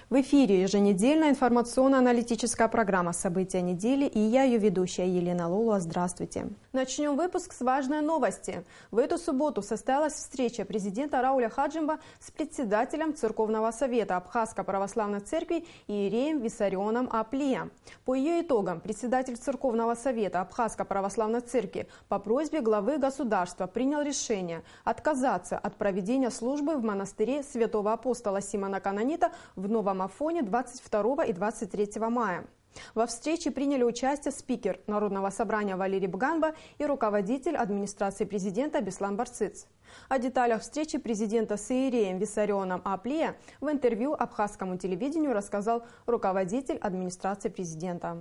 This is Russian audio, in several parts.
В эфире еженедельная информационно-аналитическая программа «События недели» и я, ее ведущая Елена Лолуа. Здравствуйте. Начнем выпуск с важной новости. В эту субботу состоялась встреча президента Рауля Хаджимба с председателем Церковного совета Абхазской православной церкви иереем Виссарионом Аплия. По ее итогам председатель Церковного совета Абхазской православной церкви по просьбе главы государства принял решение отказаться от проведения службы в монастыре святого апостола Симона Канонита в Новом Афоне 22 и 23 мая. Во встрече приняли участие спикер Народного собрания Валерий Бганба и руководитель администрации президента Беслан Барцыц. О деталях встречи президента с иереем Виссарионом Аплия в интервью абхазскому телевидению рассказал руководитель администрации президента.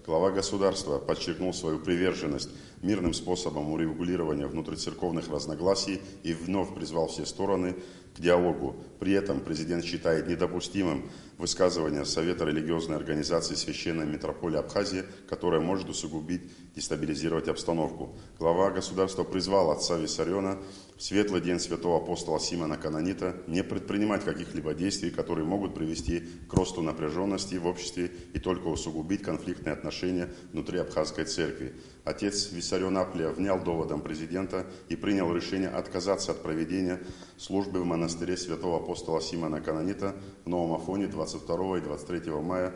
Глава государства подчеркнул свою приверженность мирным способам урегулирования внутрицерковных разногласий и вновь призвал все стороны к диалогу. При этом президент считает недопустимым высказывание Совета религиозной организации Священной Митрополии Абхазии, которое может усугубить, дестабилизировать обстановку. Глава государства призвал отца Виссариона в светлый день святого апостола Симона Канонита не предпринимать каких-либо действий, которые могут привести к росту напряженности в обществе и только усугубить конфликтные отношения внутри Абхазской церкви. Отец Виссарион Аплия внял доводам президента и принял решение отказаться от проведения службы в монастыре святого апостола Симона Канонита в Новом Афоне 22 и 23 мая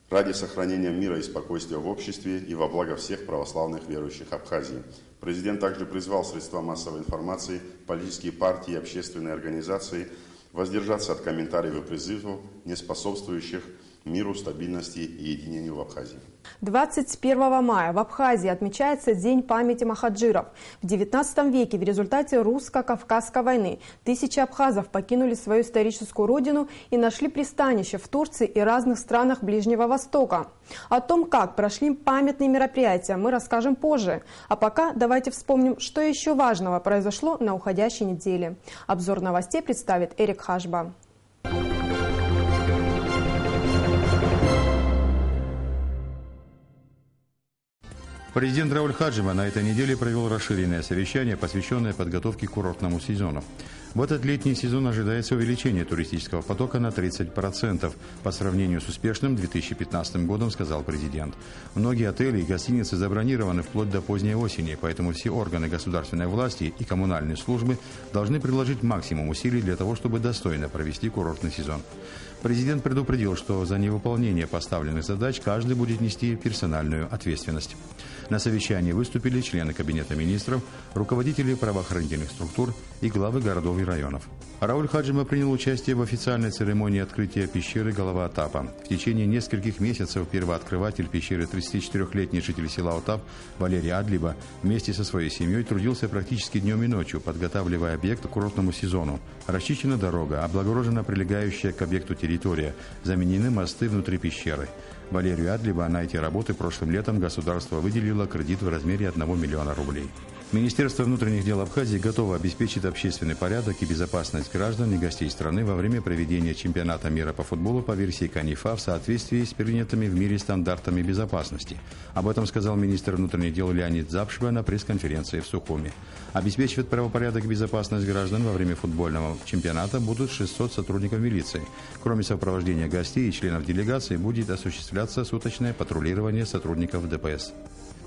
ради сохранения мира и спокойствия в обществе и во благо всех православных верующих Абхазии. Президент также призвал средства массовой информации, политические партии и общественные организации воздержаться от комментариев и призывов, не способствующих миру, стабильности и единению в Абхазии. 21 мая в Абхазии отмечается День памяти махаджиров. В XIX веке в результате русско-кавказской войны тысячи абхазов покинули свою историческую родину и нашли пристанище в Турции и разных странах Ближнего Востока. О том, как прошли памятные мероприятия, мы расскажем позже. А пока давайте вспомним, что еще важного произошло на уходящей неделе. Обзор новостей представит Эрик Хашба. Президент Рауль Хаджимба на этой неделе провел расширенное совещание, посвященное подготовке к курортному сезону. В этот летний сезон ожидается увеличение туристического потока на 30% по сравнению с успешным 2015 годом, сказал президент. Многие отели и гостиницы забронированы вплоть до поздней осени, поэтому все органы государственной власти и коммунальные службы должны приложить максимум усилий для того, чтобы достойно провести курортный сезон. Президент предупредил, что за невыполнение поставленных задач каждый будет нести персональную ответственность. На совещании выступили члены Кабинета министров, руководители правоохранительных структур и главы городов и районов. Рауль Хаджимба принял участие в официальной церемонии открытия пещеры Голова Отапа. В течение нескольких месяцев первооткрыватель пещеры, 34-летний житель села Отап Валерий Адлиба, вместе со своей семьей трудился практически днем и ночью, подготавливая объект к курортному сезону. Расчищена дорога, облагорожена прилегающая к объекту территория, заменены мосты внутри пещеры. Валерию Адлиба на эти работы прошлым летом государство выделило кредит в размере 1 миллиона рублей. Министерство внутренних дел Абхазии готово обеспечить общественный порядок и безопасность граждан и гостей страны во время проведения чемпионата мира по футболу по версии КАНИФА в соответствии с принятыми в мире стандартами безопасности. Об этом сказал министр внутренних дел Леонид Запшва на пресс-конференции в Сухуми. Обеспечивать правопорядок и безопасность граждан во время футбольного чемпионата будут 600 сотрудников милиции. Кроме сопровождения гостей и членов делегации будет осуществляться суточное патрулирование сотрудников ДПС.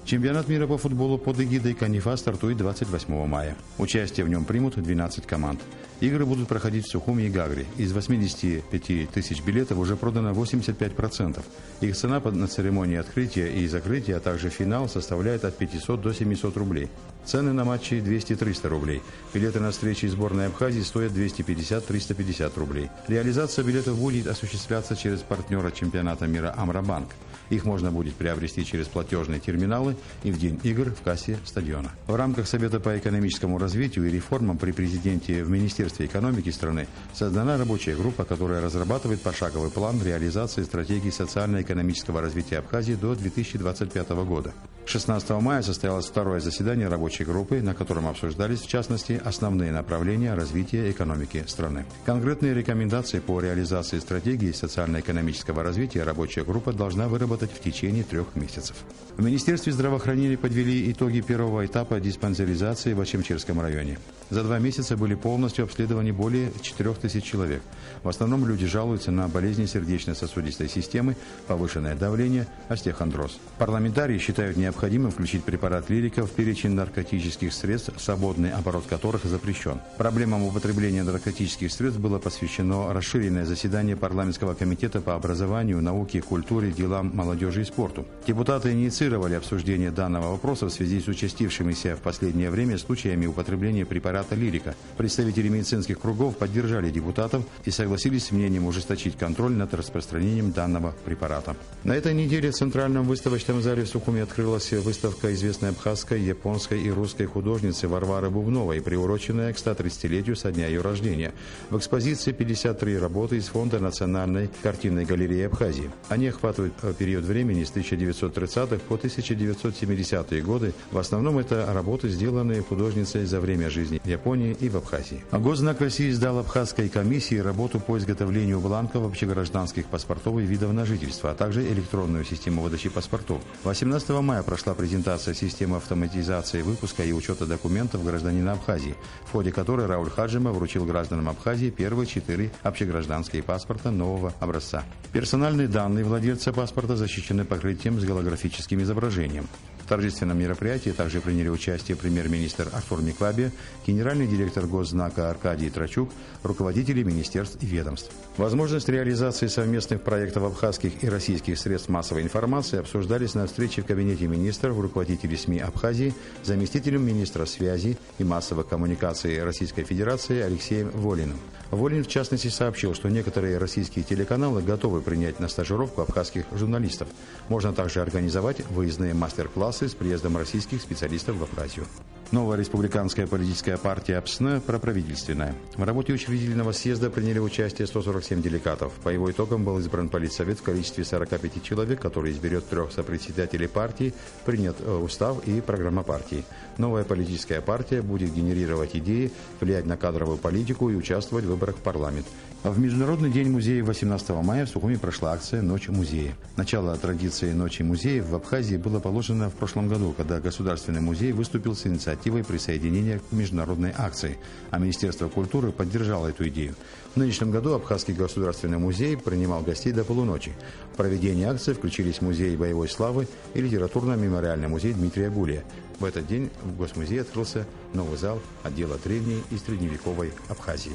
Чемпионат мира по футболу под эгидой КАНИФА стартует 28 мая. Участие в нем примут 12 команд. Игры будут проходить в Сухуми и Гагре. Из 85 тысяч билетов уже продано 85%. Их цена на церемонии открытия и закрытия, а также финал составляет от 500 до 700 рублей. Цены на матчи 200-300 рублей. Билеты на встречи сборной Абхазии стоят 250-350 рублей. Реализация билетов будет осуществляться через партнера чемпионата мира Амробанк. Их можно будет приобрести через платежные терминалы и в день игр в кассе стадиона. В рамках Совета по экономическому развитию и реформам при президенте в Министерстве экономики страны создана рабочая группа, которая разрабатывает пошаговый план реализации стратегии социально-экономического развития Абхазии до 2025 года. 16 мая состоялось второе заседание рабочей группы, на котором обсуждались, в частности, основные направления развития экономики страны. Конкретные рекомендации по реализации стратегии социально-экономического развития рабочая группа должна выработать в течение 3 месяцев. В Министерстве здравоохранения подвели итоги первого этапа диспансеризации в Очимчирском районе. За 2 месяца были полностью обследованы более 4000 человек. В основном люди жалуются на болезни сердечно-сосудистой системы, повышенное давление, остеохондроз. Парламентарии считают необходимым включить препарат Лирика в перечень наркотических средств, свободный оборот которых запрещен. Проблемам употребления наркотических средств было посвящено расширенное заседание парламентского комитета по образованию, науке, культуре, делам молодежи и спорту. Депутаты инициировали обсуждение данного вопроса в связи с участившимися в последнее время случаями употребления препарата Лирика. Представители медицинских кругов поддержали депутатов и согласились с мнением ужесточить контроль над распространением данного препарата. На этой неделе в Центральном выставочном зале в Сухуми открылась выставка известной абхазской, японской и русской художницы Варвары Бубновой, приуроченная к 130-летию со дня ее рождения. В экспозиции 53 работы из фонда Национальной картинной галереи Абхазии. Они охватывают период времени с 1930-х по 1970-е годы. В основном это работы, сделанные художницей за время жизни в Японии и в Абхазии. Госзнак России издал Абхазской комиссии работу по изготовлению бланков общегражданских паспортов и видов на жительство, а также электронную систему выдачи паспортов. 18 мая прошла презентация системы автоматизации выпуска и учета документов гражданина Абхазии, в ходе которой Рауль Хаджима вручил гражданам Абхазии первые 4 общегражданские паспорта нового образца. Персональные данные владельца паспорта защищены покрытием с голографическим изображением. В торжественном мероприятии также приняли участие премьер-министр Артур Миклабе, генеральный директор Госзнака Аркадий Трачук, руководители министерств и ведомств. Возможность реализации совместных проектов абхазских и российских средств массовой информации обсуждались на встрече в кабинете министров, руководителей СМИ Абхазии, заместителем министра связи и массовых коммуникаций Российской Федерации Алексеем Волиным. Волин, в частности, сообщил, что некоторые российские телеканалы готовы принять на стажировку абхазских журналистов. Можно также организовать выездные мастер-классы с приездом российских специалистов в Абхазию. Новая республиканская политическая партия АПСН проправительственная. В работе учредительного съезда приняли участие 147 делегатов. По его итогам был избран политсовет в количестве 45 человек, который изберет 3 сопредседателей партии, принят устав и программа партии. Новая политическая партия будет генерировать идеи, влиять на кадровую политику и участвовать в выборах в парламент. В Международный день музея 18 мая в Сухуми прошла акция «Ночь музея». Начало традиции Ночи музеев в Абхазии было положено в прошлом году, когда Государственный музей выступил с инициативой присоединения к международной акции, а Министерство культуры поддержало эту идею. В нынешнем году Абхазский государственный музей принимал гостей до полуночи. В проведение акции включились музей боевой славы и литературно-мемориальный музей Дмитрия Гулия. В этот день в Госмузее открылся новый зал отдела древней и средневековой Абхазии.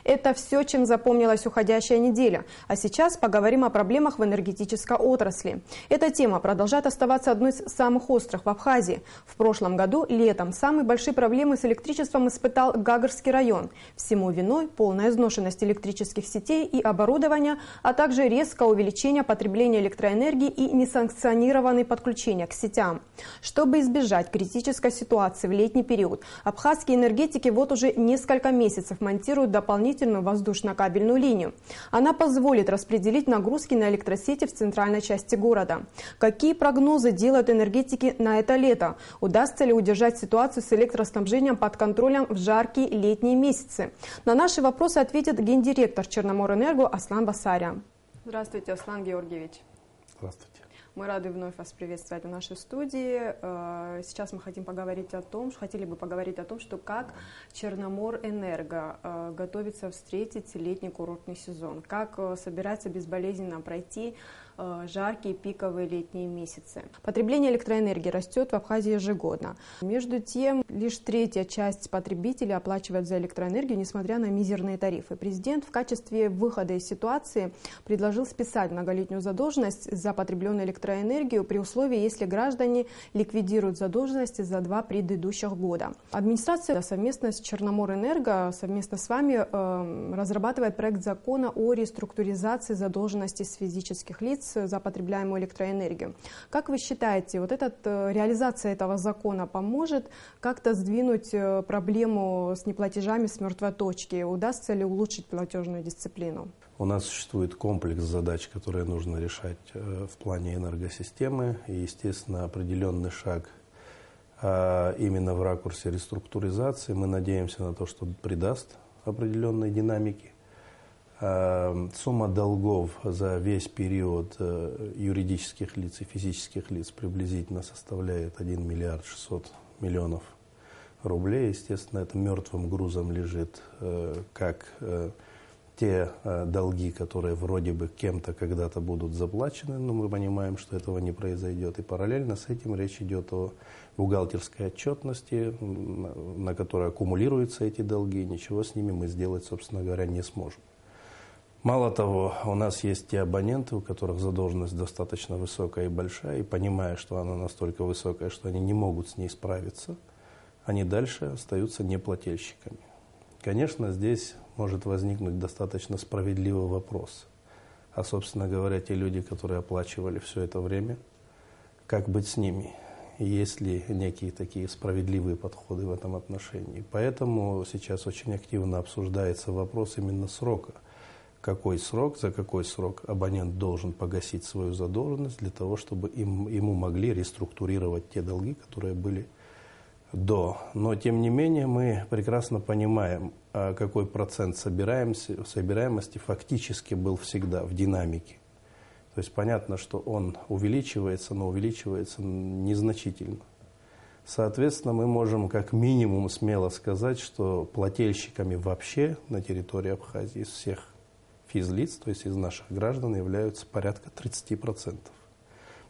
Это все, чем запомнилась уходящая неделя. А сейчас поговорим о проблемах в энергетической отрасли. Эта тема продолжает оставаться одной из самых острых в Абхазии. В прошлом году, летом, самые большие проблемы с электричеством испытал Гагарский район. Всему виной полная изношенность электрических сетей и оборудования, а также резкое увеличение потребления электроэнергии и несанкционированные подключения к сетям. Чтобы избежать критической ситуации в летний период, абхазские энергетики вот уже несколько месяцев монтируют дополнительную воздушно-кабельную линию. Она позволит распределить нагрузки на электросети в центральной части города. Какие прогнозы делают энергетики на это лето? Удастся ли удержать ситуацию с электроснабжением под контролем в жаркие летние месяцы? На наши вопросы ответит гендиректор Черноморэнерго Аслан Басарян. Здравствуйте, Аслан Георгиевич. Здравствуйте. Мы рады вновь вас приветствовать в нашей студии. Сейчас мы хотели бы поговорить о том, что как Черноморэнерго готовится встретить летний курортный сезон, как собирается безболезненно пройти жаркие пиковые летние месяцы. Потребление электроэнергии растет в Абхазии ежегодно. Между тем, лишь третья часть потребителей оплачивает за электроэнергию, несмотря на мизерные тарифы. Президент в качестве выхода из ситуации предложил списать многолетнюю задолженность за потребленную электроэнергию при условии, если граждане ликвидируют задолженности за 2 предыдущих года. Администрация совместно с Черноморэнерго, совместно с вами разрабатывает проект закона о реструктуризации задолженности с физических лиц платить за потребляемую электроэнергию. Как вы считаете, вот реализация этого закона поможет как-то сдвинуть проблему с неплатежами с мертвой точки? Удастся ли улучшить платежную дисциплину? У нас существует комплекс задач, которые нужно решать в плане энергосистемы. И, естественно, определенный шаг именно в ракурсе реструктуризации. Мы надеемся на то, что придаст определенной динамики. Сумма долгов за весь период юридических лиц и физических лиц приблизительно составляет 1 миллиард 600 миллионов рублей. Естественно, это мертвым грузом лежит как те долги, которые вроде бы кем-то когда-то будут заплачены, но мы понимаем, что этого не произойдет. И параллельно с этим речь идет о бухгалтерской отчетности, на которой аккумулируются эти долги, и ничего с ними мы сделать, собственно говоря, не сможем. Мало того, у нас есть те абоненты, у которых задолженность достаточно высокая и большая, и понимая, что она настолько высокая, что они не могут с ней справиться, они дальше остаются неплательщиками. Конечно, здесь может возникнуть достаточно справедливый вопрос. А, собственно говоря, те люди, которые оплачивали все это время, как быть с ними? Есть ли некие такие справедливые подходы в этом отношении? Поэтому сейчас очень активно обсуждается вопрос именно срока. За какой срок абонент должен погасить свою задолженность для того, чтобы ему могли реструктурировать те долги, которые были до. Но, тем не менее, мы прекрасно понимаем, какой процент собираемости фактически был всегда в динамике. То есть понятно, что он увеличивается, но увеличивается незначительно. Соответственно, мы можем как минимум смело сказать, что плательщиками вообще на территории Абхазии из всех физлиц, то есть из наших граждан, являются порядка 30%.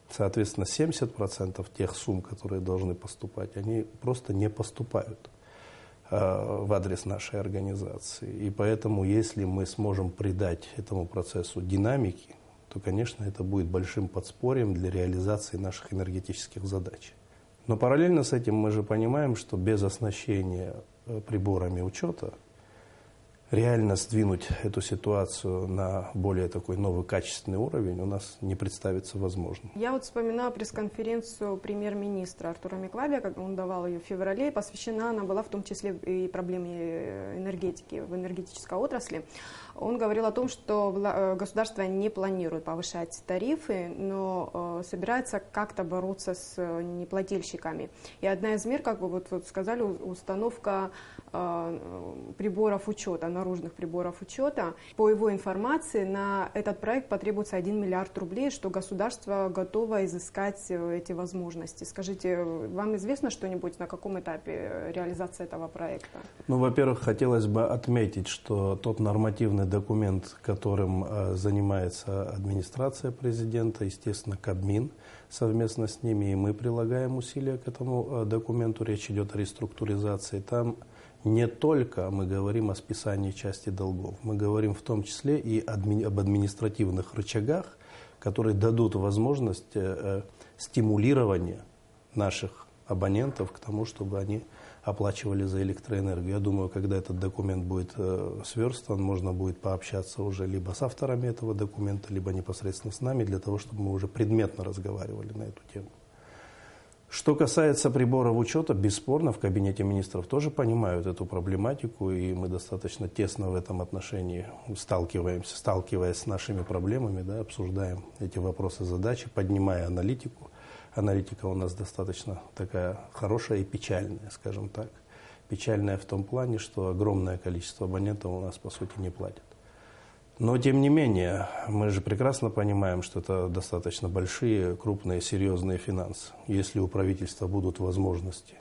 Соответственно, 70% тех сумм, которые должны поступать, они просто не поступают в адрес нашей организации. И поэтому, если мы сможем придать этому процессу динамики, то, конечно, это будет большим подспорьем для реализации наших энергетических задач. Но параллельно с этим мы же понимаем, что без оснащения приборами учета реально сдвинуть эту ситуацию на более такой новый качественный уровень у нас не представится возможным. Я вот вспоминаю пресс-конференцию премьер-министра Артура Миклабия, как он давал ее в феврале, посвящена она была в том числе и проблеме энергетики в энергетической отрасли. Он говорил о том, что государство не планирует повышать тарифы, но собирается как-то бороться с неплательщиками. И одна из мер, как вы вот сказали, установка приборов учета, наружных приборов учета. По его информации, на этот проект потребуется 1 миллиард рублей, что государство готово изыскать эти возможности. Скажите, вам известно что-нибудь, на каком этапе реализация этого проекта? Ну, во-первых, хотелось бы отметить, что тот нормативный документ, которым занимается администрация президента, естественно, Кабмин, совместно с ними, и мы прилагаем усилия к этому документу. Речь идет о реструктуризации. Там не только мы говорим о списании части долгов, мы говорим в том числе и об административных рычагах, которые дадут возможность стимулирования наших абонентов к тому, чтобы они оплачивали за электроэнергию. Я думаю, когда этот документ будет сверстан, можно будет пообщаться уже либо с авторами этого документа, либо непосредственно с нами, для того, чтобы мы уже предметно разговаривали на эту тему. Что касается приборов учета, бесспорно, в Кабинете министров тоже понимают эту проблематику, и мы достаточно тесно в этом отношении сталкиваясь с нашими проблемами, да, обсуждаем эти вопросы, задачи, поднимая аналитику. Аналитика у нас достаточно такая хорошая и печальная, скажем так. Печальная в том плане, что огромное количество абонентов у нас, по сути, не платят. Но, тем не менее, мы же прекрасно понимаем, что это достаточно большие, крупные, серьезные финансы. Если у правительства будут возможности,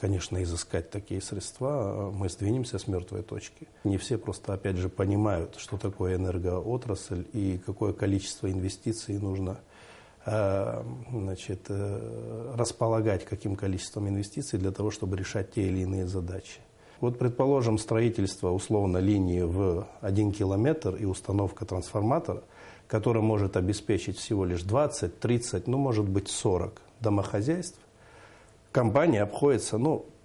конечно, изыскать такие средства, мы сдвинемся с мертвой точки. Не все просто, опять же, понимают, что такое энергоотрасль и какое количество инвестиций нужно располагать, каким количеством инвестиций для того, чтобы решать те или иные задачи. Вот, предположим, строительство условно линии в 1 километр и установка трансформатора, который может обеспечить всего лишь 20, 30, ну, может быть, 40 домохозяйств, компания обходится,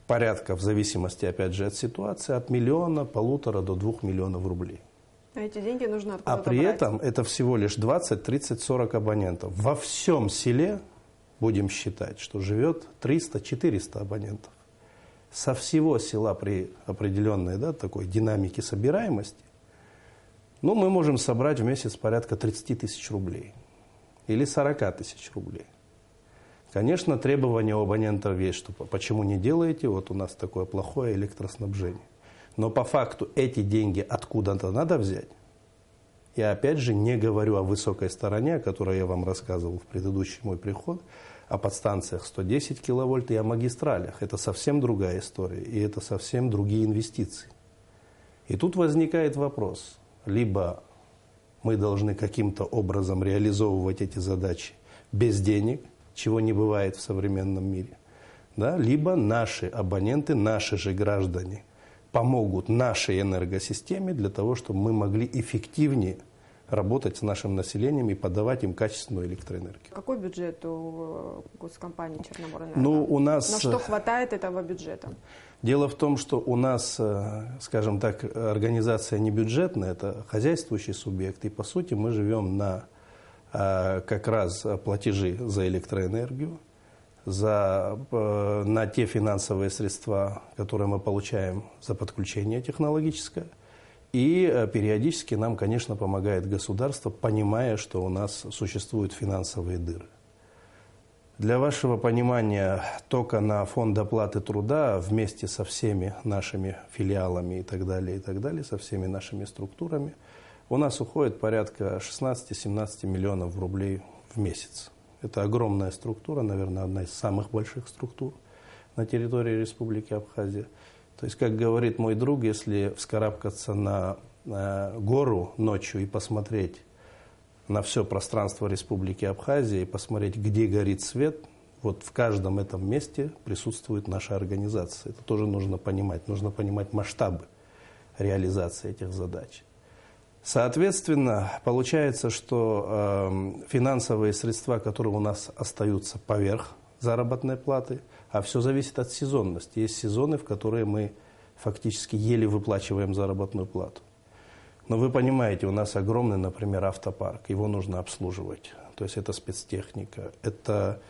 порядка, в зависимости, опять же, от ситуации, от 1 миллиона, 1,5 до 2 миллионов рублей. А эти деньги нужно откуда-то А при брать. этом это всего лишь 20, 30, 40 абонентов. Во всем селе, будем считать, что живет 300-400 абонентов. Со всего села при определенной такой динамике собираемости, мы можем собрать в месяц порядка 30 тысяч рублей или 40 тысяч рублей. Конечно, требования у абонентов есть, что почему не делаете, вот у нас такое плохое электроснабжение. Но по факту эти деньги откуда-то надо взять. Я опять же не говорю о высокой стороне, о которой я вам рассказывал в предыдущий мой приход, о подстанциях 110 киловольт и о магистралях. Это совсем другая история, и это совсем другие инвестиции. И тут возникает вопрос. Либо мы должны каким-то образом реализовывать эти задачи без денег, чего не бывает в современном мире, либо наши абоненты, наши же граждане помогут нашей энергосистеме для того, чтобы мы могли эффективнее работать с нашим населением и подавать им качественную электроэнергию. Какой бюджет у госкомпании Черноморэнерго? У нас... На что хватает этого бюджета? Дело в том, что у нас, скажем так, организация не бюджетная, это хозяйствующий субъект. И по сути мы живем на как раз платежи за электроэнергию, на те финансовые средства, которые мы получаем за подключение технологическое. И периодически нам, конечно, помогает государство, понимая, что у нас существуют финансовые дыры. Для вашего понимания, только на фонд оплаты труда вместе со всеми нашими филиалами и так далее, со всеми нашими структурами, у нас уходит порядка 16-17 миллионов рублей в месяц. Это огромная структура, наверное, одна из самых больших структур на территории Республики Абхазия. То есть, как говорит мой друг, если вскарабкаться на гору ночью и посмотреть на все пространство Республики Абхазия и посмотреть, где горит свет, вот в каждом этом месте присутствует наша организация. Это тоже нужно понимать масштабы реализации этих задач. Соответственно, получается, что финансовые средства, которые у нас остаются поверх заработной платы, а все зависит от сезонности. Есть сезоны, в которые мы фактически еле выплачиваем заработную плату. Но вы понимаете, у нас огромный, например, автопарк, его нужно обслуживать. То есть это спецтехника, это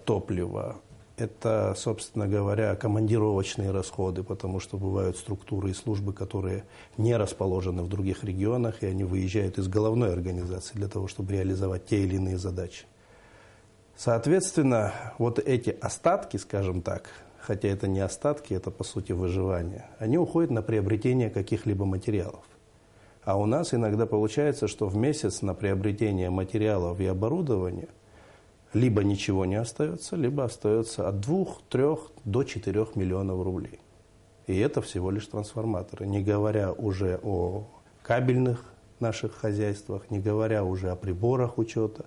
топливо, это, собственно говоря, командировочные расходы, потому что бывают структуры и службы, которые не расположены в других регионах, и они выезжают из головной организации для того, чтобы реализовать те или иные задачи. Соответственно, вот эти остатки, скажем так, хотя это не остатки, это по сути выживание, они уходят на приобретение каких-либо материалов. А у нас иногда получается, что в месяц на приобретение материалов и оборудования либо ничего не остается, либо остается от 2, 3 до 4 миллионов рублей. И это всего лишь трансформаторы, не говоря уже о кабельных наших хозяйствах, не говоря уже о приборах учета,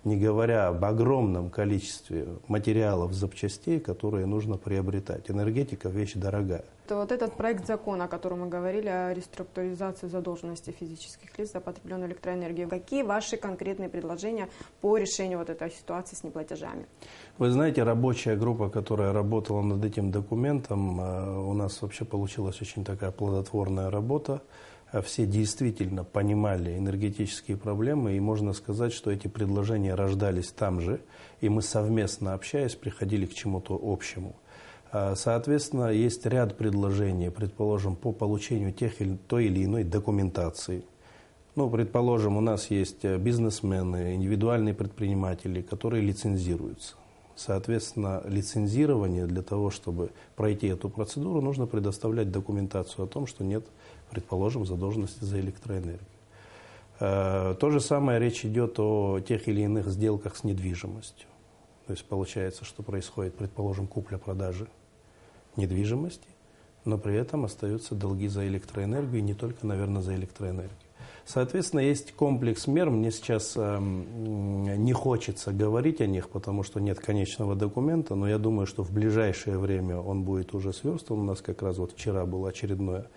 не говоря об огромном количестве материалов, запчастей, которые нужно приобретать. Энергетика – вещь дорогая. Вот этот проект закона, о котором мы говорили, о реструктуризации задолженности физических лиц за потребленную электроэнергию. Какие ваши конкретные предложения по решению вот этой ситуации с неплатежами? Вы знаете, рабочая группа, которая работала над этим документом, у нас вообще получилась очень такая плодотворная работа. Все действительно понимали энергетические проблемы, и можно сказать, что эти предложения рождались там же, и мы совместно общаясь приходили к чему-то общему. Соответственно, есть ряд предложений, предположим, по получению той или иной документации. Предположим, у нас есть бизнесмены, индивидуальные предприниматели, которые лицензируются. Соответственно, лицензирование для того, чтобы пройти эту процедуру, нужно предоставлять документацию о том, что нет, предположим, задолженности за электроэнергию. То же самое речь идет о тех или иных сделках с недвижимостью. То есть получается, что происходит, предположим, купля-продажа недвижимости, но при этом остаются долги за электроэнергию, и не только, наверное, за электроэнергию. Соответственно, есть комплекс мер. Мне сейчас не хочется говорить о них, потому что нет конечного документа, но я думаю, что в ближайшее время он будет уже сверстан. У нас как раз вот вчера было очередное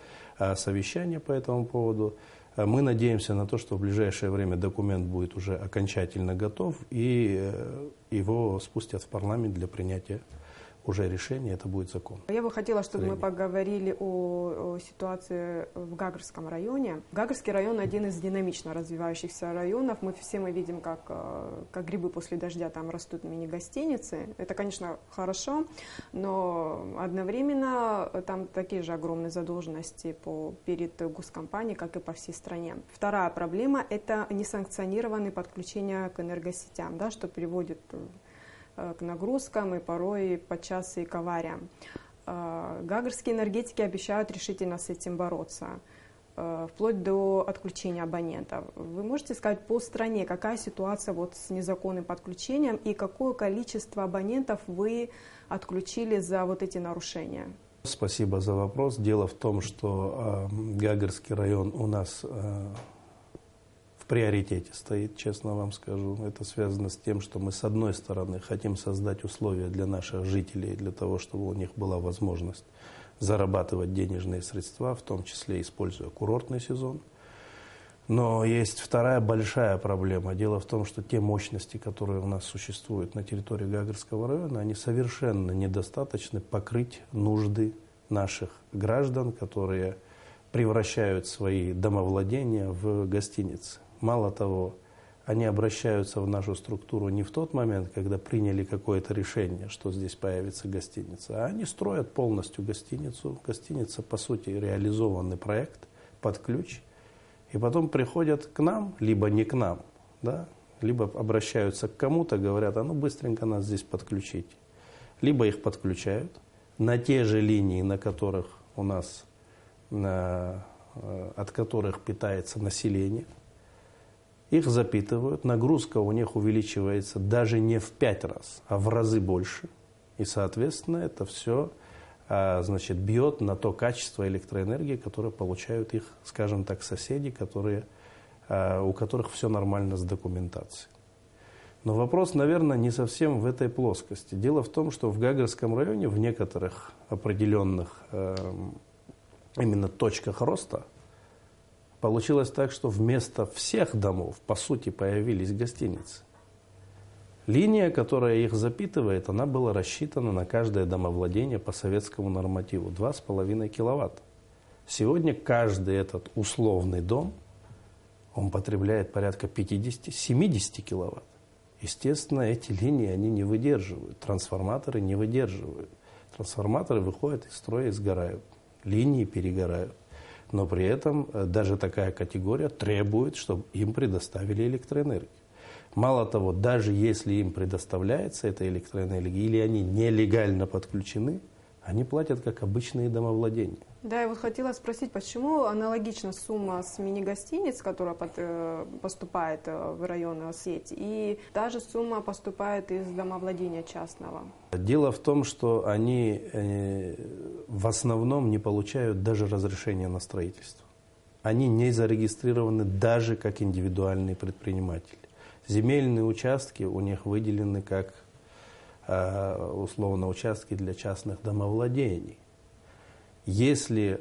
совещание по этому поводу. Мы надеемся на то, что в ближайшее время документ будет уже окончательно готов, и его спустят в парламент для принятия уже решение, это будет закон. Я бы хотела, чтобы мы поговорили о ситуации в Гагарском районе. Гагарский район один из динамично развивающихся районов. Мы видим, как грибы после дождя там растут мини-гостиницы. Это, конечно, хорошо, но одновременно там такие же огромные задолженности перед госкомпанией, как и по всей стране. Вторая проблема – это несанкционированные подключения к энергосетям, да, что приводит к нагрузкам и порой подчас и к авариям. Гагарские энергетики обещают решительно с этим бороться, вплоть до отключения абонентов. Вы можете сказать по стране, какая ситуация с незаконным подключением и какое количество абонентов вы отключили за эти нарушения? Спасибо за вопрос. Дело в том, что Гагарский район у нас в приоритете стоит, честно вам скажу. Это связано с тем, что мы с одной стороны хотим создать условия для наших жителей, для того, чтобы у них была возможность зарабатывать денежные средства, в том числе используя курортный сезон. Но есть вторая большая проблема. Дело в том, что те мощности, которые у нас существуют на территории Гагарского района, они совершенно недостаточны покрыть нужды наших граждан, которые превращают свои домовладения в гостиницы. Мало того, они обращаются в нашу структуру не в тот момент, когда приняли какое-то решение, что здесь появится гостиница, а они строят полностью гостиницу. Гостиница, по сути, реализованный проект под ключ. И потом приходят к нам, либо не к нам, да, либо обращаются к кому-то, говорят, быстренько нас здесь подключите. Либо их подключают на те же линии, на которых у нас, от которых питается население. Их запитывают, нагрузка у них увеличивается даже не в 5 раз, а в разы больше. И, соответственно, это все бьет на то качество электроэнергии, которое получают их, скажем так, соседи, у которых все нормально с документацией. Но вопрос, наверное, не совсем в этой плоскости. Дело в том, что в Гагарском районе в некоторых определенных именно точках роста получилось так, что вместо всех домов, по сути, появились гостиницы. Линия, которая их запитывает, она была рассчитана на каждое домовладение по советскому нормативу 2,5 киловатта. Сегодня каждый этот условный дом, он потребляет порядка 50-70 киловатт. Естественно, эти линии они не выдерживают, трансформаторы не выдерживают. Трансформаторы выходят из строя и сгорают, линии перегорают. Но при этом даже такая категория требует, чтобы им предоставили электроэнергию. Мало того, даже если им предоставляется эта электроэнергия, или они нелегально подключены, они платят как обычные домовладения. Да, я хотела спросить, почему аналогична сумма с мини-гостиниц, которая поступает в районную сеть, и та же сумма поступает из домовладения частного? Дело в том, что они в основном не получают даже разрешения на строительство. Они не зарегистрированы даже как индивидуальные предприниматели. Земельные участки у них выделены как условно участки для частных домовладений. Если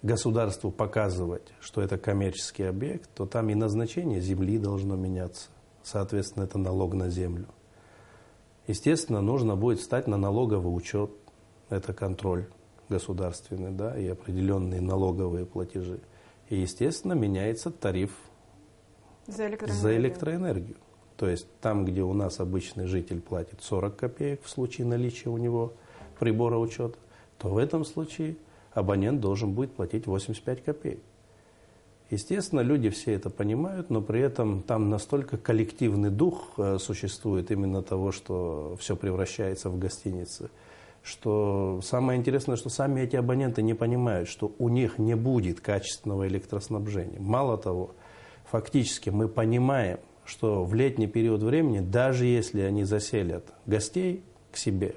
государству показывать, что это коммерческий объект, то там и назначение земли должно меняться. Соответственно, это налог на землю. Естественно, нужно будет встать на налоговый учет. Это контроль государственный, да, и определенные налоговые платежи. И, естественно, меняется тариф за электроэнергию. То есть там, где у нас обычный житель платит 40 копеек в случае наличия у него прибора учета, то в этом случае абонент должен будет платить 85 копеек. Естественно, люди все это понимают, но при этом там настолько коллективный дух существует именно того, что все превращается в гостиницы, что самое интересное, что сами эти абоненты не понимают, что у них не будет качественного электроснабжения. Мало того, фактически мы понимаем, что в летний период времени, даже если они заселят гостей к себе,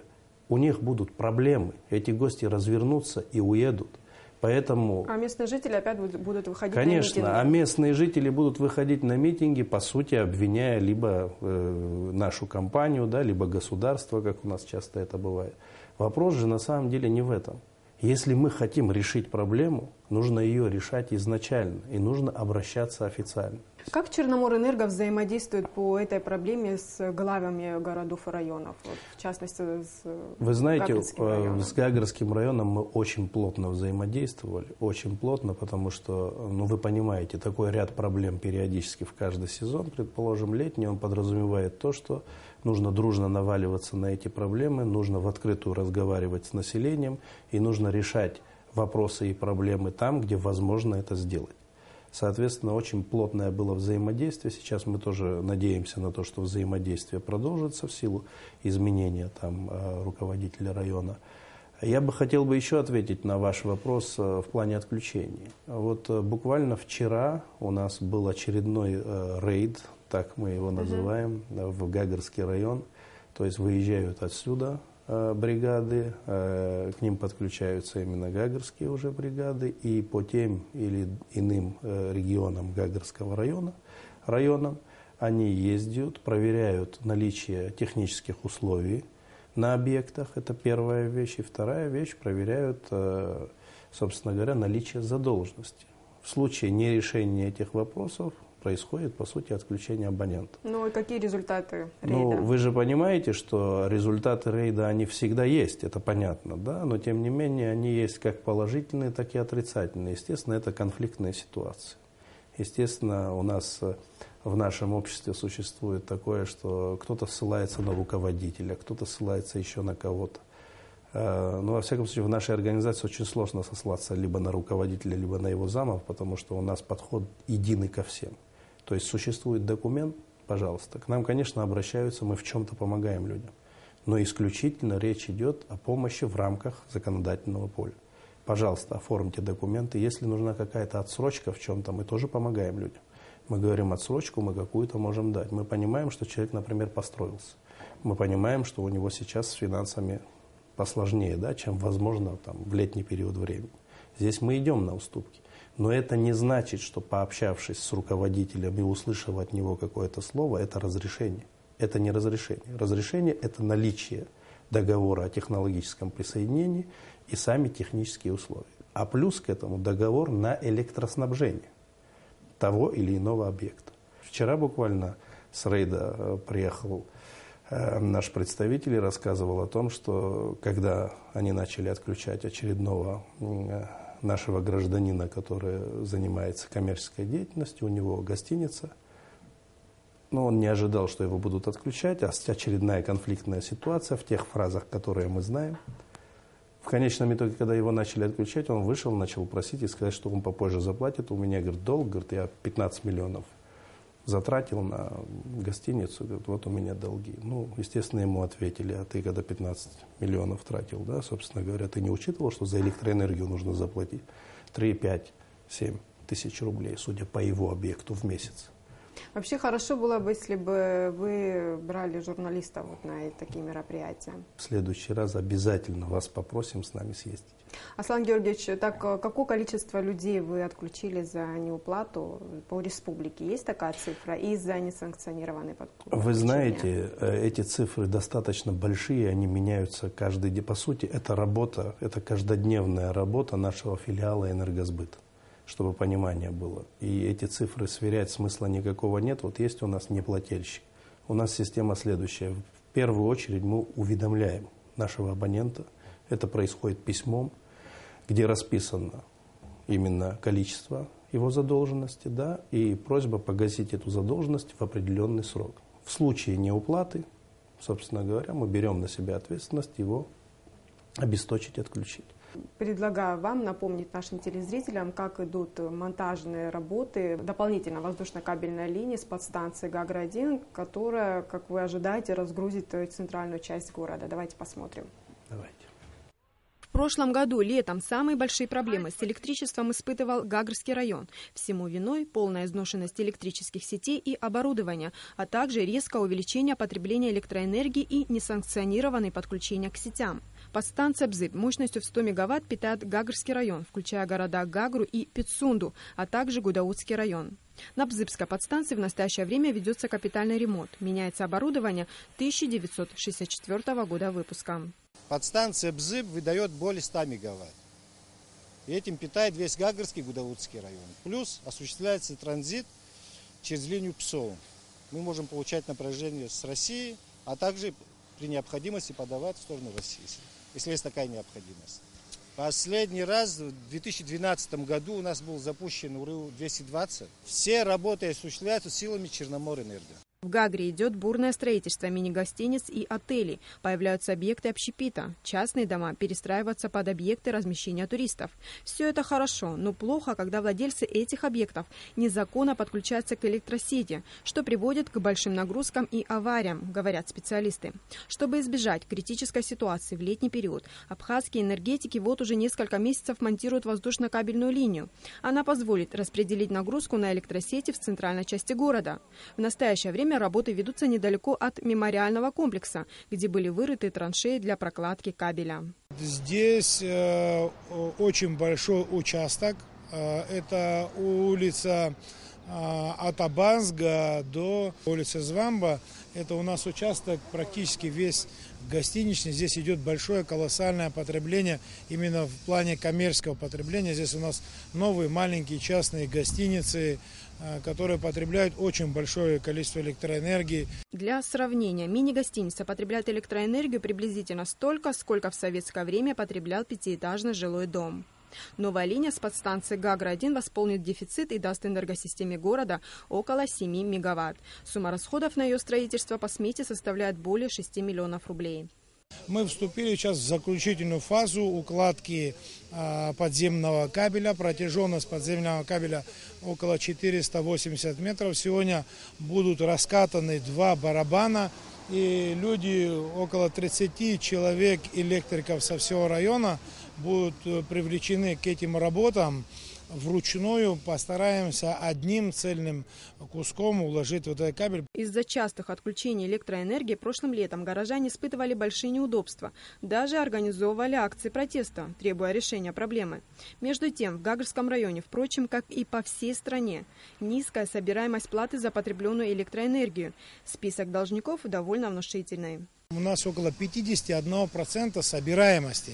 у них будут проблемы. Эти гости развернутся и уедут. Поэтому, а местные жители опять будут выходить на митинги? Конечно, а местные жители будут выходить на митинги, по сути, обвиняя либо нашу компанию, да, либо государство, как у нас часто это бывает. Вопрос же на самом деле не в этом. Если мы хотим решить проблему, нужно ее решать изначально, и нужно обращаться официально. Как Черноморэнерго взаимодействует по этой проблеме с главами городов и районов, вот, в частности с Вы знаете, Гагарским районом? С Гагарским районом мы очень плотно взаимодействовали, очень плотно, потому что, ну вы понимаете, такой ряд проблем периодически в каждый сезон, предположим, летний, он подразумевает то, что нужно дружно наваливаться на эти проблемы, нужно в открытую разговаривать с населением и нужно решать вопросы и проблемы там, где возможно это сделать. Соответственно, очень плотное было взаимодействие. Сейчас мы тоже надеемся на то, что взаимодействие продолжится в силу изменения там руководителя района. Я бы хотел еще ответить на ваш вопрос в плане отключения. Вот буквально вчера у нас был очередной рейд, так мы его называем, в Гагарский район. То есть выезжают отсюда бригады, к ним подключаются именно гагарские уже бригады, и по тем или иным регионам Гагарского районам они ездят, проверяют наличие технических условий на объектах, это первая вещь, и вторая вещь, проверяют, собственно говоря, наличие задолженности. В случае нерешения этих вопросов происходит, по сути, отключение абонента. Ну и какие результаты рейда? Ну, вы же понимаете, что результаты рейда, они всегда есть, это понятно, да? Но тем не менее, они есть как положительные, так и отрицательные. Естественно, это конфликтная ситуация. Естественно, у нас в нашем обществе существует такое, что кто-то ссылается на руководителя, кто-то ссылается еще на кого-то. Но, во всяком случае, в нашей организации очень сложно сослаться либо на руководителя, либо на его замов, потому что у нас подход единый ко всем. То есть существует документ, пожалуйста, к нам, конечно, обращаются, мы в чем-то помогаем людям. Но исключительно речь идет о помощи в рамках законодательного поля. Пожалуйста, оформите документы. Если нужна какая-то отсрочка в чем-то, мы тоже помогаем людям. Мы говорим, отсрочку мы какую-то можем дать. Мы понимаем, что человек, например, построился. Мы понимаем, что у него сейчас с финансами посложнее, да, чем возможно там, в летний период времени. Здесь мы идем на уступки. Но это не значит, что пообщавшись с руководителем и услышав от него какое-то слово, это разрешение. Это не разрешение. Разрешение – это наличие договора о технологическом присоединении и сами технические условия. А плюс к этому договор на электроснабжение того или иного объекта. Вчера буквально с рейда приехал наш представитель и рассказывал о том, что когда они начали отключать очередного нашего гражданина, который занимается коммерческой деятельностью, у него гостиница, но он не ожидал, что его будут отключать, а очередная конфликтная ситуация в тех фразах, которые мы знаем. В конечном итоге, когда его начали отключать, он вышел, начал просить и сказать, что он попозже заплатит. У меня, говорит, долг, говорит, я 15 миллионов затратил на гостиницу, говорит, вот у меня долги. Ну, естественно, ему ответили, а ты когда 15 миллионов тратил, да, собственно говоря, ты не учитывал, что за электроэнергию нужно заплатить 3, 5, 7 тысяч рублей, судя по его объекту, в месяц. Вообще хорошо было бы, если бы вы брали журналистов вот на такие мероприятия. В следующий раз обязательно вас попросим с нами съездить. Аслан Георгиевич, так какое количество людей вы отключили за неуплату по республике? Есть такая цифра? И за несанкционированный подключение? Вы знаете, эти цифры достаточно большие, они меняются каждый день. По сути, это работа, это каждодневная работа нашего филиала «Энергосбыт», чтобы понимание было. И эти цифры сверять смысла никакого нет. Вот есть у нас неплательщик. У нас система следующая. В первую очередь мы уведомляем нашего абонента. Это происходит письмом, где расписано именно количество его задолженности, да, и просьба погасить эту задолженность в определенный срок. В случае неуплаты, собственно говоря, мы берем на себя ответственность его обесточить, отключить. Предлагаю вам напомнить нашим телезрителям, как идут монтажные работы дополнительно воздушно-кабельной линии с подстанции Гагра-1, которая, как вы ожидаете, разгрузит центральную часть города. Давайте посмотрим. Давайте. В прошлом году летом самые большие проблемы с электричеством испытывал Гагарский район. Всему виной полная изношенность электрических сетей и оборудования, а также резкое увеличение потребления электроэнергии и несанкционированное подключение к сетям. Подстанция БЗИП мощностью в 100 мегаватт питает Гагарский район, включая города Гагру и Пицунду, а также Гудаутский район. На Бзипской подстанции в настоящее время ведется капитальный ремонт. Меняется оборудование 1964 года выпуска. Подстанция БЗИП выдает более 100 мегаватт. И этим питает весь Гагарский и Гудаутский район. Плюс осуществляется транзит через линию ПСО. Мы можем получать напряжение с России, а также при необходимости подавать в сторону России, если есть такая необходимость. Последний раз в 2012 году у нас был запущен УРУ-220. Все работы осуществляются силами Черноморэнерго. В Гагре идет бурное строительство мини-гостиниц и отелей. Появляются объекты общепита. Частные дома перестраиваются под объекты размещения туристов. Все это хорошо, но плохо, когда владельцы этих объектов незаконно подключаются к электросети, что приводит к большим нагрузкам и авариям, говорят специалисты. Чтобы избежать критической ситуации в летний период, абхазские энергетики вот уже несколько месяцев монтируют воздушно-кабельную линию. Она позволит распределить нагрузку на электросети в центральной части города. В настоящее время работы ведутся недалеко от мемориального комплекса, где были вырыты траншеи для прокладки кабеля. Здесь очень большой участок. Это улица от Абазга до улицы Звамба. Это у нас участок практически весь гостиничный. Здесь идет большое колоссальное потребление именно в плане коммерческого потребления. Здесь у нас новые маленькие частные гостиницы, которые потребляют очень большое количество электроэнергии. Для сравнения, мини-гостиница потребляет электроэнергию приблизительно столько, сколько в советское время потреблял пятиэтажный жилой дом. Новая линия с подстанции Гагра-1 восполнит дефицит и даст энергосистеме города около 7 мегаватт. Сумма расходов на ее строительство по смете составляет более 6 миллионов рублей. Мы вступили сейчас в заключительную фазу укладки подземного кабеля. Протяженность подземного кабеля около 480 метров. Сегодня будут раскатаны 2 барабана. И люди, около 30 человек, электриков со всего района, будут привлечены к этим работам. Вручную постараемся одним цельным куском уложить вот этот кабель. Из-за частых отключений электроэнергии прошлым летом горожане испытывали большие неудобства. Даже организовывали акции протеста, требуя решения проблемы. Между тем, в Гагрском районе, впрочем, как и по всей стране, низкая собираемость платы за потребленную электроэнергию. Список должников довольно внушительный. У нас около 51% собираемости.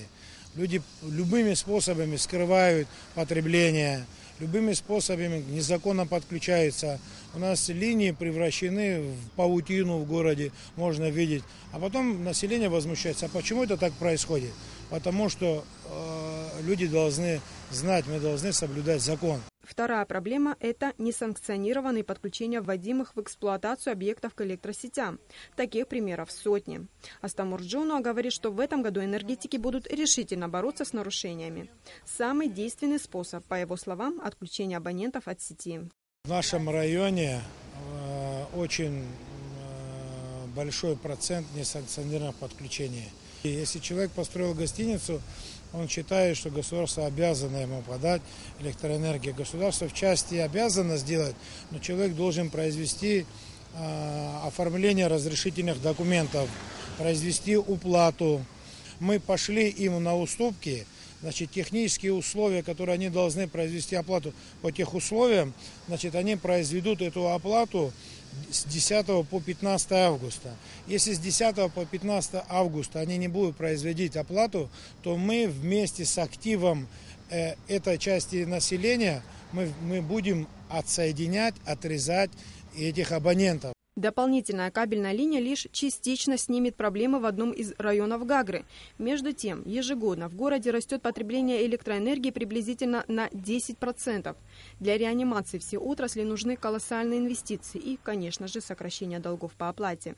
Люди любыми способами скрывают потребление, любыми способами незаконно подключаются. У нас линии превращены в паутину в городе, можно видеть. А потом население возмущается. А почему это так происходит? Потому что люди должны знать, мы должны соблюдать закон. Вторая проблема – это несанкционированные подключения вводимых в эксплуатацию объектов к электросетям. Таких примеров сотни. Астамур Джонуа говорит, что в этом году энергетики будут решительно бороться с нарушениями. Самый действенный способ, по его словам, отключение абонентов от сети. В нашем районе очень большой процент несанкционированных подключений. И если человек построил гостиницу, он считает, что государство обязано ему подать электроэнергию. Государство в части обязано сделать, но человек должен произвести оформление разрешительных документов, произвести уплату. Мы пошли им на уступки. Значит, технические условия, которые они должны произвести оплату по тех условиям, значит, они произведут эту оплату с 10 по 15 августа. Если с 10 по 15 августа они не будут производить оплату, то мы вместе с активом этой части населения мы будем отсоединять, отрезать этих абонентов. Дополнительная кабельная линия лишь частично снимет проблемы в одном из районов Гагры. Между тем, ежегодно в городе растет потребление электроэнергии приблизительно на 10%. Для реанимации всей отрасли нужны колоссальные инвестиции и, конечно же, сокращение долгов по оплате.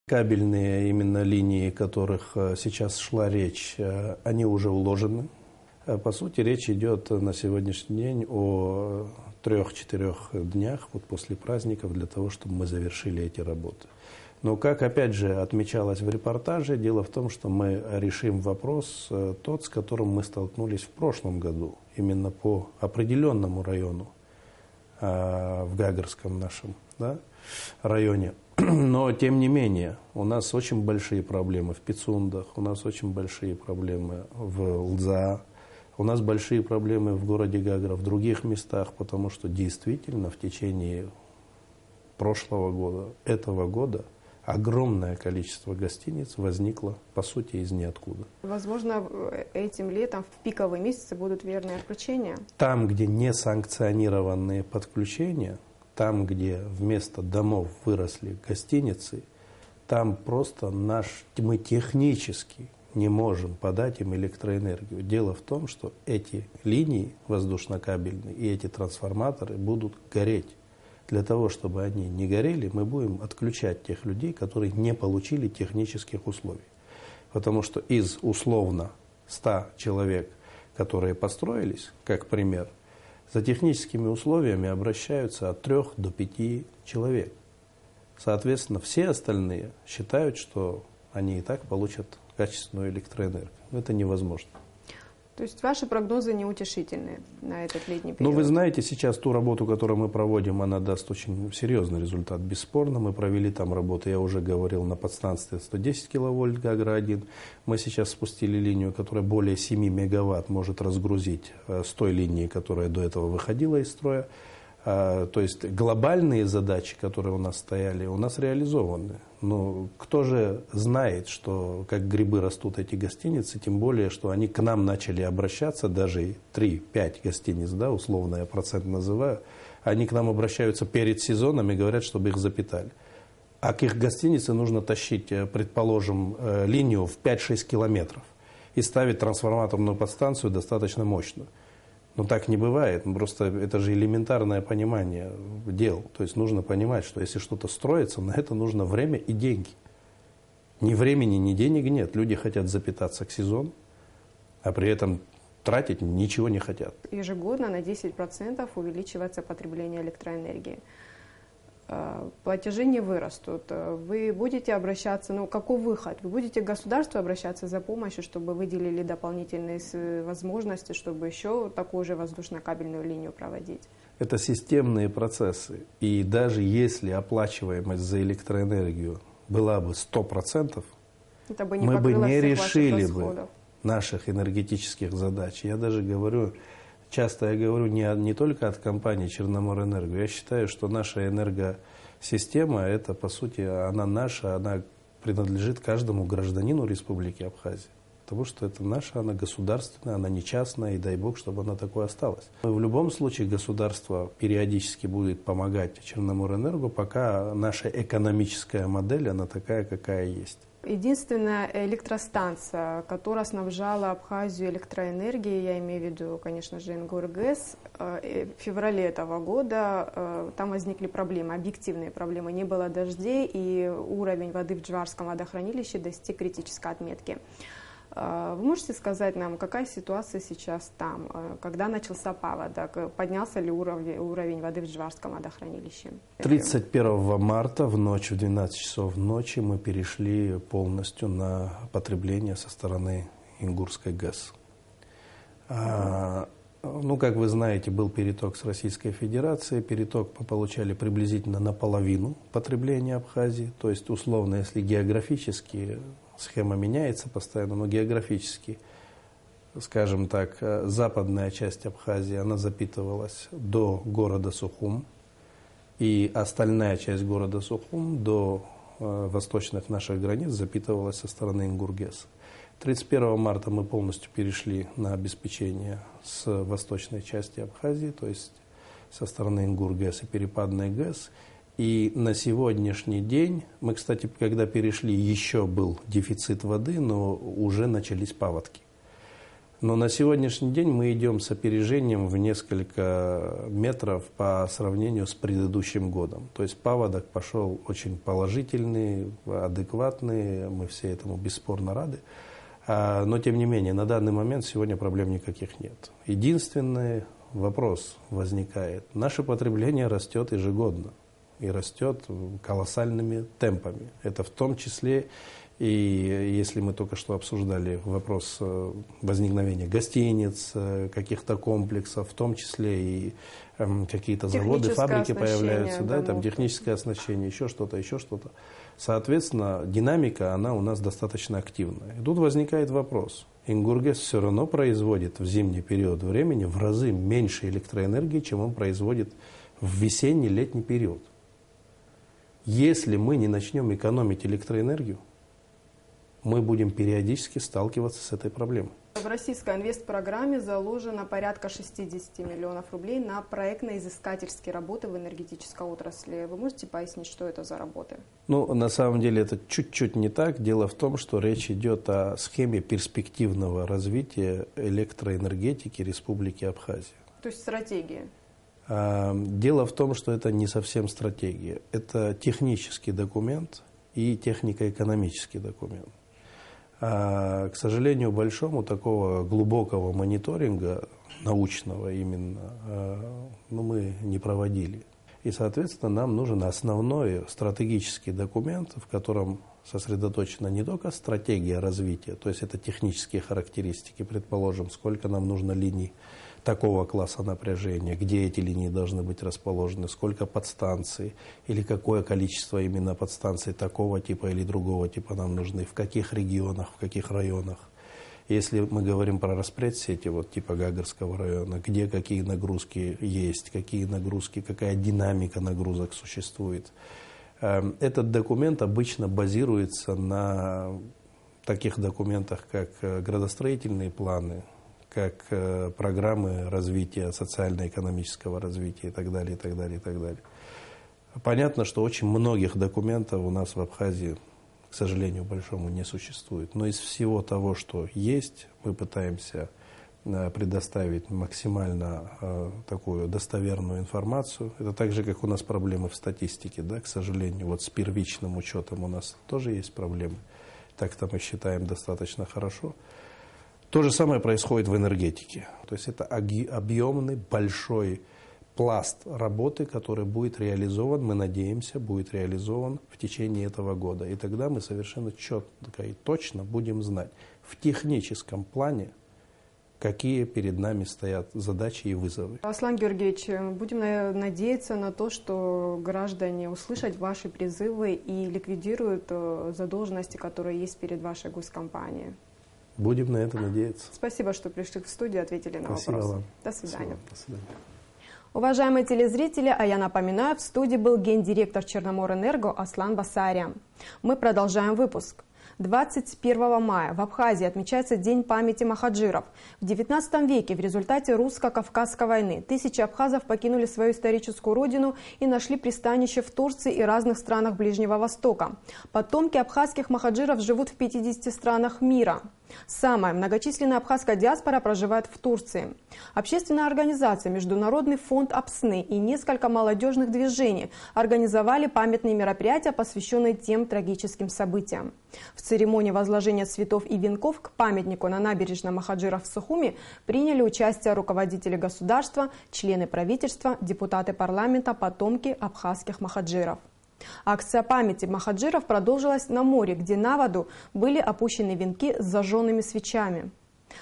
Кабельные именно линии, о которых сейчас шла речь, они уже уложены. По сути, речь идет на сегодняшний день о 3-4 днях вот после праздников для того, чтобы мы завершили эти работы. Но, как опять же отмечалось в репортаже, дело в том, что мы решим вопрос тот, с которым мы столкнулись в прошлом году, именно по определенному району в Гагрском нашем районе. Но, тем не менее, у нас очень большие проблемы в Пицундах, у нас очень большие проблемы в Лдзаа. У нас большие проблемы в городе Гагра, в других местах, потому что действительно в течение прошлого года, этого года огромное количество гостиниц возникло, по сути, из ниоткуда. Возможно, этим летом в пиковые месяцы будут верные отключения? Там, где несанкционированные подключения, там, где вместо домов выросли гостиницы, там просто мы технически не можем подать им электроэнергию. Дело в том, что эти линии воздушно-кабельные и эти трансформаторы будут гореть. Для того, чтобы они не горели, мы будем отключать тех людей, которые не получили технических условий. Потому что из условно 100 человек, которые построились, как пример, за техническими условиями обращаются от 3 до 5 человек. Соответственно, все остальные считают, что они и так получат качественную электроэнергию. Это невозможно. То есть ваши прогнозы неутешительные на этот летний период? Ну, вы знаете, сейчас ту работу, которую мы проводим, она даст очень серьезный результат. Бесспорно, мы провели там работу, я уже говорил, на подстанции 110 киловольт Гагра-1. Мы сейчас спустили линию, которая более 7 мегаватт может разгрузить с той линии, которая до этого выходила из строя. То есть глобальные задачи, которые у нас стояли, у нас реализованы. Но кто же знает, что как грибы растут эти гостиницы, тем более, что они к нам начали обращаться, даже 3-5 гостиниц, да, условно я процент называю, они к нам обращаются перед сезоном и говорят, чтобы их запитали. А к их гостинице нужно тащить, предположим, линию в 5-6 километров и ставить трансформаторную подстанцию достаточно мощную. Но так не бывает, просто это же элементарное понимание дел. То есть нужно понимать, что если что-то строится, на это нужно время и деньги. Ни времени, ни денег нет. Люди хотят запитаться к сезону, а при этом тратить ничего не хотят. Ежегодно на 10% увеличивается потребление электроэнергии. Платежи не вырастут. Вы будете обращаться, какой выход? Вы будете к государству обращаться за помощью, чтобы выделили дополнительные возможности, чтобы еще такую же воздушно-кабельную линию проводить? Это системные процессы. И даже если оплачиваемость за электроэнергию была бы 100%, мы бы не решили бы наших энергетических задач. Я даже говорю... Часто я говорю не только от компании Черноморэнерго. Я считаю, что наша энергосистема, это по сути, она наша, она принадлежит каждому гражданину Республики Абхазия. Потому что это наша, она государственная, она не частная, и дай бог, чтобы она такой осталась. В любом случае государство периодически будет помогать Черноморэнерго, пока наша экономическая модель, она такая, какая есть. Единственная электростанция, которая снабжала Абхазию электроэнергией, я имею в виду, конечно же, Ингургэс, в феврале этого года там возникли проблемы, объективные проблемы. Не было дождей, и уровень воды в Джварском водохранилище достиг критической отметки. Вы можете сказать нам, какая ситуация сейчас там? Когда начался паводок? Поднялся ли уровень воды в Джварском водохранилище? 31 марта в ночь, в 12 часов ночи мы перешли полностью на потребление со стороны Ингурской ГЭС. Как вы знаете, был переток с Российской Федерацией. Переток мы получали приблизительно наполовину потребления Абхазии. То есть, условно, если географически... Схема меняется постоянно, но географически, скажем так, западная часть Абхазии, она запитывалась до города Сухум, и остальная часть города Сухум до восточных наших границ запитывалась со стороны Ингургэса. 31 марта мы полностью перешли на обеспечение с восточной части Абхазии, то есть со стороны Ингургэса и перепадной ГЭС. И на сегодняшний день, мы, кстати, когда перешли, еще был дефицит воды, но уже начались паводки. Но на сегодняшний день мы идем с опережением в несколько метров по сравнению с предыдущим годом. То есть паводок пошел очень положительный, адекватный, мы все этому бесспорно рады. Но тем не менее, на данный момент сегодня проблем никаких нет. Единственный вопрос возникает. Наше потребление растет ежегодно. И растет колоссальными темпами. Это в том числе, и если мы только что обсуждали вопрос возникновения гостиниц, каких-то комплексов, в том числе и какие-то заводы, фабрики появляются, да, там техническое оснащение, еще что-то. Соответственно, динамика, она у нас достаточно активная. И тут возникает вопрос. Ингургэс все равно производит в зимний период времени в разы меньше электроэнергии, чем он производит в весенний-летний период. Если мы не начнем экономить электроэнергию, мы будем периодически сталкиваться с этой проблемой. В российской инвестпрограмме заложено порядка 60 миллионов рублей на проектно-изыскательские работы в энергетической отрасли. Вы можете пояснить, что это за работы? Ну, на самом деле это чуть-чуть не так. Дело в том, что речь идет о схеме перспективного развития электроэнергетики Республики Абхазия. То есть стратегии? Дело в том, что это не совсем стратегия. Это технический документ и технико-экономический документ. К сожалению, большому такого глубокого мониторинга, научного именно, мы не проводили. И, соответственно, нам нужен основной стратегический документ, в котором сосредоточена не только стратегия развития, то есть это технические характеристики, предположим, сколько нам нужно линий такого класса напряжения, где эти линии должны быть расположены, сколько подстанций или какое количество именно подстанций такого типа или другого типа нам нужны, в каких регионах, в каких районах. Если мы говорим про распредсети, вот типа Гагарского района, где какие нагрузки есть, какие нагрузки, какая динамика нагрузок существует. Этот документ обычно базируется на таких документах, как градостроительные планы, как программы развития, социально-экономического развития и так далее, и так далее, и так далее. Понятно, что очень многих документов у нас в Абхазии, к сожалению, большому не существует. Но из всего того, что есть, мы пытаемся предоставить максимально такую достоверную информацию. Это так же, как у нас проблемы в статистике, да, к сожалению. Вот с первичным учетом у нас тоже есть проблемы. Так-то мы считаем достаточно хорошо. То же самое происходит в энергетике. То есть это объемный, большой пласт работы, который будет реализован, мы надеемся, будет реализован в течение этого года. И тогда мы совершенно четко и точно будем знать в техническом плане, какие перед нами стоят задачи и вызовы. Аслан Георгиевич, будем надеяться на то, что граждане услышат ваши призывы и ликвидируют задолженности, которые есть перед вашей госкомпанией. Будем на это надеяться. Спасибо, что пришли в студию, ответили на Спасибо вопросы. вам. До свидания. До свидания. Уважаемые телезрители, а я напоминаю, в студии был гендиректор Черноморэнерго Аслан Басарян. Мы продолжаем выпуск. 21 мая в Абхазии отмечается День памяти махаджиров. В XIX веке в результате русско-кавказской войны тысячи абхазов покинули свою историческую родину и нашли пристанище в Турции и разных странах Ближнего Востока. Потомки абхазских махаджиров живут в 50 странах мира. Самая многочисленная абхазская диаспора проживает в Турции. Общественная организация «Международный фонд Апсны» и несколько молодежных движений организовали памятные мероприятия, посвященные тем трагическим событиям. В церемонии возложения цветов и венков к памятнику на набережной махаджиров в Сухуми приняли участие руководители государства, члены правительства, депутаты парламента, потомки абхазских махаджиров. Акция памяти махаджиров продолжилась на море, где на воду были опущены венки с зажженными свечами.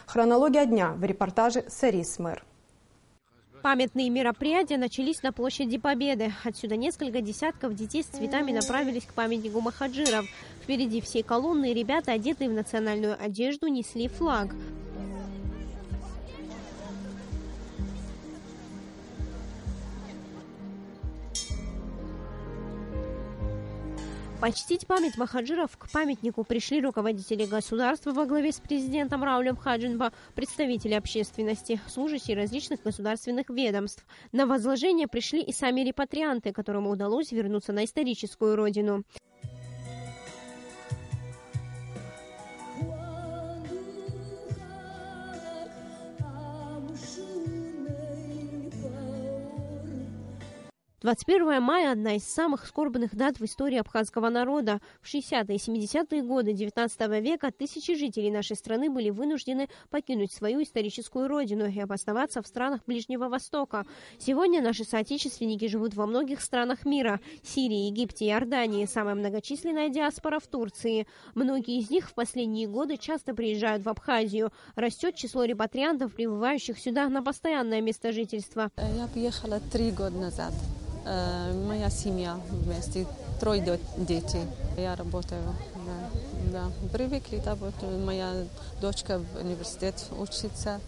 Хронология дня в репортаже Сарис Мэр. Памятные мероприятия начались на площади Победы. Отсюда несколько десятков детей с цветами направились к памятнику махаджиров. Впереди всей колонны ребята, одетые в национальную одежду, несли флаг. Почтить память махаджиров к памятнику пришли руководители государства во главе с президентом Раулем Хаджинба, представители общественности, служащие различных государственных ведомств. На возложение пришли и сами репатрианты, которым удалось вернуться на историческую родину. «21 мая» – одна из самых скорбных дат в истории абхазского народа. В 60-е и 70-е годы XIX века тысячи жителей нашей страны были вынуждены покинуть свою историческую родину и обосноваться в странах Ближнего Востока. Сегодня наши соотечественники живут во многих странах мира – Сирии, Египте, Иордании, самая многочисленная диаспора в Турции. Многие из них в последние годы часто приезжают в Абхазию. Растет число репатриантов, прибывающих сюда на постоянное место жительства. Я приехала 3 года назад. Моя семья вместе, 3 детей. Я работаю. Да. Привыкли, да, вот моя дочка в университете учится.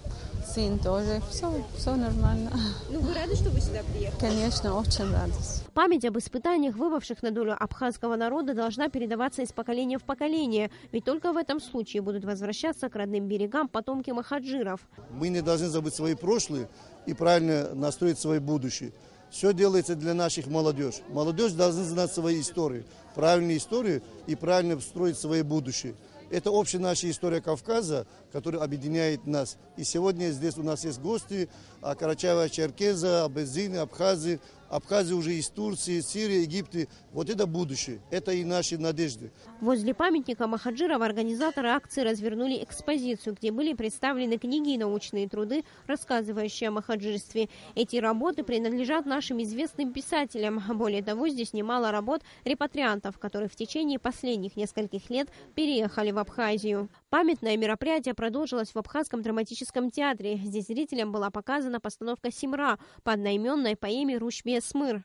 сын тоже. Все нормально. Ну, вы рады, что вы сюда приехали? Конечно, очень рада. Память об испытаниях, выпавших на долю абхазского народа, должна передаваться из поколения в поколение. Ведь только в этом случае будут возвращаться к родным берегам потомки махаджиров. Мы не должны забыть свои прошлые и правильно настроить свое будущее. Все делается для наших молодежи. Молодежь должна знать свои истории, правильные истории и правильно строить свое будущее. Это общая наша история Кавказа, которая объединяет нас. И сегодня здесь у нас есть гости Карачаево-Черкеза, Абазины, Абхазы. Абхазия уже из Турции, Сирии, Египта. Вот это будущее. Это и наши надежды. Возле памятника махаджиров организаторы акции развернули экспозицию, где были представлены книги и научные труды, рассказывающие о махаджирстве. Эти работы принадлежат нашим известным писателям. Более того, здесь немало работ репатриантов, которые в течение последних нескольких лет переехали в Абхазию. Памятное мероприятие продолжилось в Абхазском драматическом театре. Здесь зрителям была показана постановка «Симра» по одноименной поэме Рушбе Смыр.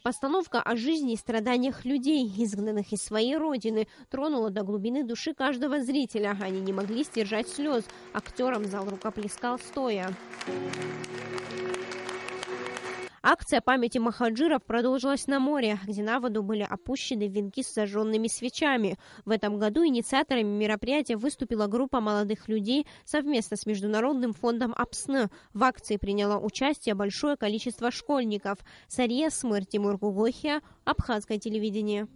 Постановка о жизни и страданиях людей, изгнанных из своей родины, тронула до глубины души каждого зрителя. Они не могли сдержать слез. Актерам зал рукоплескал стоя. Акция памяти махаджиров продолжилась на море, где на воду были опущены венки с зажженными свечами. В этом году инициаторами мероприятия выступила группа молодых людей совместно с Международным фондом АПСН. В акции приняло участие большое количество школьников. Сария Смыр, Тимур Гугохия, Абхазское телевидение.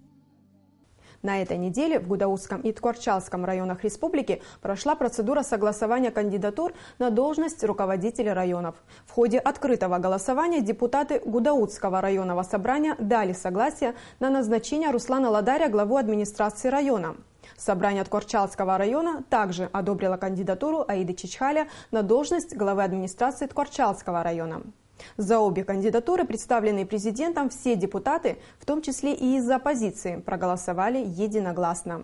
На этой неделе в Гудаутском и Ткорчалском районах республики прошла процедура согласования кандидатур на должность руководителей районов. В ходе открытого голосования депутаты Гудаутского районного собрания дали согласие на назначение Руслана Ладаря главой администрации района. Собрание Ткорчалского района также одобрило кандидатуру Аиды Чичхаля на должность главы администрации Ткорчалского района. За обе кандидатуры, представленные президентом, все депутаты, в том числе и из оппозиции, проголосовали единогласно.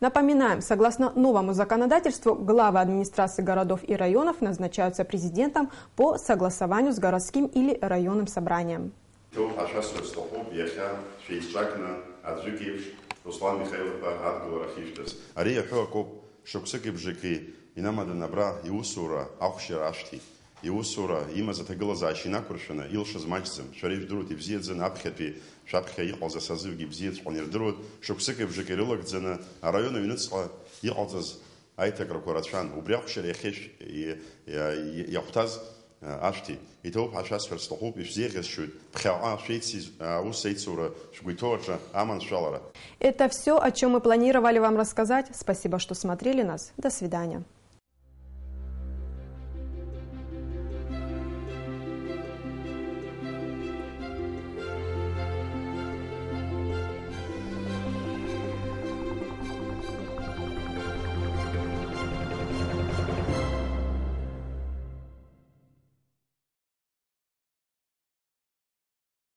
Напоминаем, согласно новому законодательству, главы администрации городов и районов назначаются президентом по согласованию с городским или районным собранием. Иусура има затагылаза шинакуршина илшаз мачзым шариф друт и взедзен апхетви шапха иқалза сазывги взед шпанер друт шуксык бжекерилок дзена а района винуцла иқалзаз айтак ракуратшан убряхшер яхеш яхтаз ашти и топ ашас ферстохоп и взегес шут пхаа шейцис усейцура шгуйторча аман шалара. Это все, о чем мы планировали вам рассказать. Спасибо, что смотрели нас. До свидания.